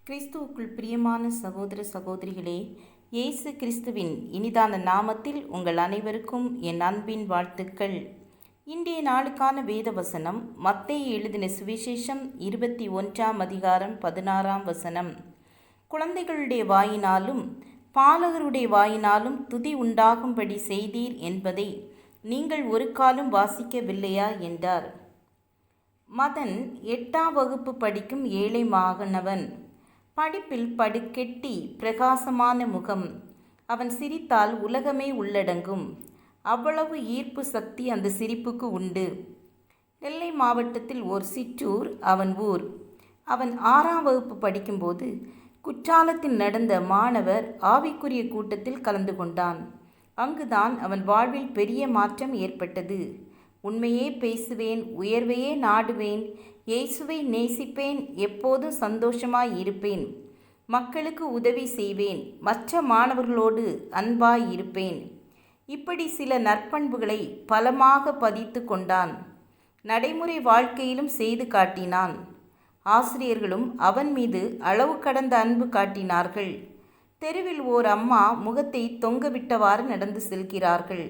கிறிஸ்துவுக்குள் பிரியமான சகோதர சகோதரிகளே, இயேசு கிறிஸ்துவின் இனிதான நாமத்தில் உங்கள் அனைவருக்கும் என் அன்பின் வாழ்த்துக்கள். இன்றைய நாளுக்கான வேத வசனம் மத்தேயு எழுதின சுவிசேஷம் 21ஆம் அதிகாரம் 16ஆம் வசனம். குழந்தைகளுடைய வாயினாலும் பாலகருடைய வாயினாலும் துதி உண்டாகும்படி செய்தீர் என்பதை நீங்கள் ஒரு காலம் வாசிக்கவில்லையா என்றார். மதன் 8ஆம் வகுப்பு படிக்கும் ஏழை மாணவன். படிப்பில் படுகெட்டி பிரகாசமான முகம். அவன் சிரித்தால் உலகமே உள்ளடங்கும். அவ்வளவு ஈர்ப்பு சக்தி அந்த சிரிப்புக்கு உண்டு. நெல்லை மாவட்டத்தில் ஓர் சிற்றூர் அவன் ஊர். அவன் 6ஆம் வகுப்பு படிக்கும்போது குற்றாலத்தில் நடந்த மாணவர் ஆவிக்குரிய கூட்டத்தில் கலந்து கொண்டான். அங்குதான் அவன் வாழ்வில் பெரிய மாற்றம் ஏற்பட்டது. உண்மையே பேசுவேன், உயர்வையே நாடுவேன், இயேசுவை நேசிப்பேன், எப்போதும் சந்தோஷமாய் இருப்பேன், மக்களுக்கு உதவி செய்வேன், மற்ற மாணவர்களோடு அன்பாய் இருப்பேன். இப்படி சில நற்பண்புகளை பலமாக பதித்து கொண்டான். நடைமுறை வாழ்க்கையிலும் செய்து காட்டினான். ஆசிரியர்களும் அவன் மீது அளவு கடந்த அன்பு காட்டினார்கள். தெருவில் ஓர் அம்மா முகத்தை தொங்கவிட்டவாறு நடந்து செல்கிறார்கள்.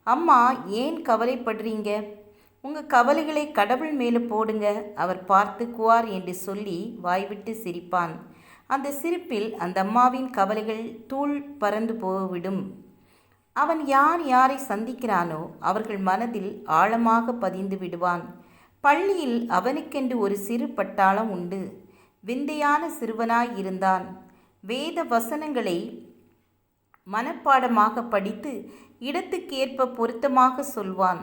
அம்மா, ஏன் கவலைப்படுறீங்க? உங்கள் கவலைகளை கடவுள் மேலே போடுங்க, அவர் பார்த்துக்குவார் என்று சொல்லி வாய்விட்டு சிரிப்பான். அந்த சிரிப்பில் அந்த அம்மாவின் கவலைகள் தூள் பறந்து போய்விடும். அவன் யார் யாரை சந்திக்கிறானோ அவர்கள் மனதில் ஆழமாக பதிந்து விடுவான். பள்ளியில் அவனுக்கென்று ஒரு சிறு பட்டாளம் உண்டு. விந்தையான சிறுவனாய் இருந்தான். வேத வசனங்களை மனப்பாடமாக படித்து இடத்துக்கேற்ப பொருத்தமாக சொல்வான்.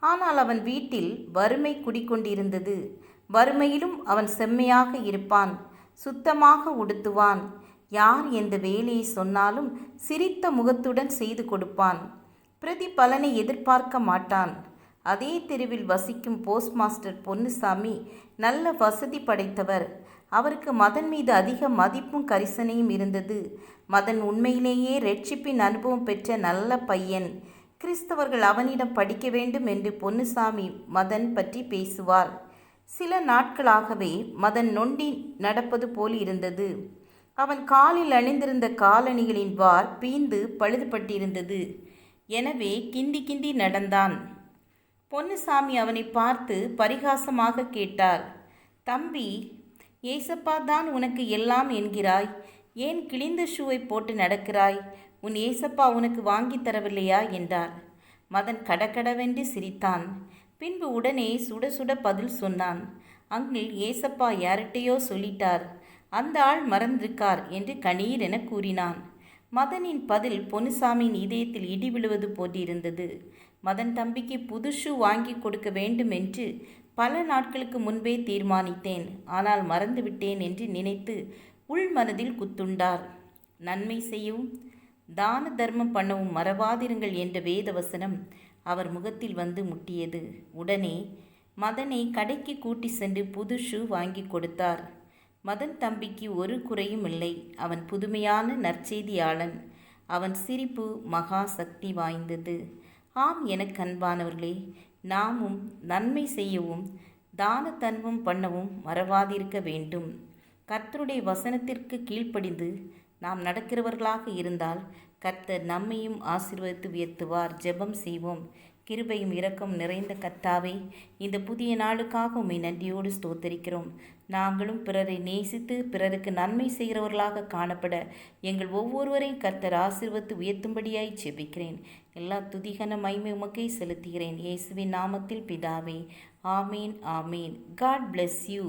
ஆனால் அவன் வீட்டில் வறுமை குடிக்கொண்டிருந்தது. வறுமையிலும் அவன் செம்மையாக இருப்பான். சுத்தமாக உடுத்துவான். யார் எந்த வேலையை சொன்னாலும் சிரித்த முகத்துடன் செய்து கொடுப்பான். பிரதிபலனை எதிர்பார்க்க மாட்டான். அதே தெருவில் வசிக்கும் போஸ்ட் மாஸ்டர் பொன்னுசாமி நல்ல வசதி படைத்தவர். அவருக்கு மதன் மீது அதிக மதிப்பும் கரிசனையும் இருந்தது. மதன் உண்மையிலேயே ரட்சிப்பின் அனுபவம் பெற்ற நல்ல பையன். கிறிஸ்தவர்கள் அவனிடம் படிக்க வேண்டும் என்று பொன்னுசாமி மதன் பற்றி பேசுவார். சில நாட்களாகவே மதன் நொண்டி நடப்பது போல் இருந்தது. அவன் காலில் அணிந்திருந்த காலணிகளின் வார் பீந்து பழுதுபட்டிருந்தது. எனவே கிண்டி கிண்டி நடந்தான். பொன்னுசாமி அவனை பார்த்து பரிகாசமாக கேட்டார், தம்பி, ஏசப்பா தான் உனக்கு எல்லாம் என்கிறாய், ஏன் கிழிந்த ஷூவை போட்டு நடக்கிறாய்? உன் ஏசப்பா உனக்கு வாங்கி தரவில்லையா என்றார். மதன் கடகடவென்று சிரித்தான். பின்பு உடனே சுட சுட பதில் சொன்னான். அங்கிள், ஏசப்பா யார்கிட்டையோ சொல்லிட்டார், அந்த ஆள் மறந்திருக்கார் என்று கணீர் என கூறினான். மதனின் பதில் பொன்னுசாமியின் இதயத்தில் இடி விழுவது போன்றிருந்தது. மதன் தம்பிக்கு புது ஷூ வாங்கி கொடுக்க வேண்டும் என்று பல நாட்களுக்கு முன்பே தீர்மானித்தேன். ஆனால் மறந்துவிட்டேன் என்று நினைத்து உள் மனதில் குத்துண்டார். நன்மை செய்யவும் தான தர்மம் பண்ணவும் மறவாதிருங்கள் என்ற வேத வசனம் அவர் முகத்தில் வந்து முட்டியது. உடனே மதனை கடைக்கு கூட்டி சென்று புது ஷூ வாங்கி கொடுத்தார். மதன் தம்பிக்கு ஒரு குறையும் இல்லை. அவன் புதுமையான நற்செய்தியாளன். அவன் சிரிப்பு மகா சக்தி வாய்ந்தது. ஆம், எனக்கு அன்பானவர்களே, நாமும் நன்மை செய்யவும் தான தர்மம் பண்ணவும் மறவாதிருக்க வேண்டும். கர்த்தருடைய வசனத்திற்கு கீழ்ப்படிந்து நாம் நடக்கிறவர்களாக இருந்தால் கர்த்தர் நம்மையும் ஆசீர்வதித்து உயர்த்துவார். ஜெபம் செய்வோம். கிருபையும் இரக்கம் நிறைந்த கர்த்தாவே, இந்த புதிய நாளுக்காக உம்மை நன்றியோடு ஸ்தோத்தரிக்கிறோம். நாங்களும் பிறரை நேசித்து பிறருக்கு நன்மை செய்கிறவர்களாக காணப்பட எங்கள் ஒவ்வொருவரையும் கர்த்தர் ஆசீர்வதித்து உயர்த்தும்படியாய் ஜெபிக்கிறேன். எல்லா துதிகன மகிமை உமக்கே செலுத்துகிறேன். இயேசுவின் நாமத்தில் பிதாவே, ஆமீன், ஆமீன். God bless you.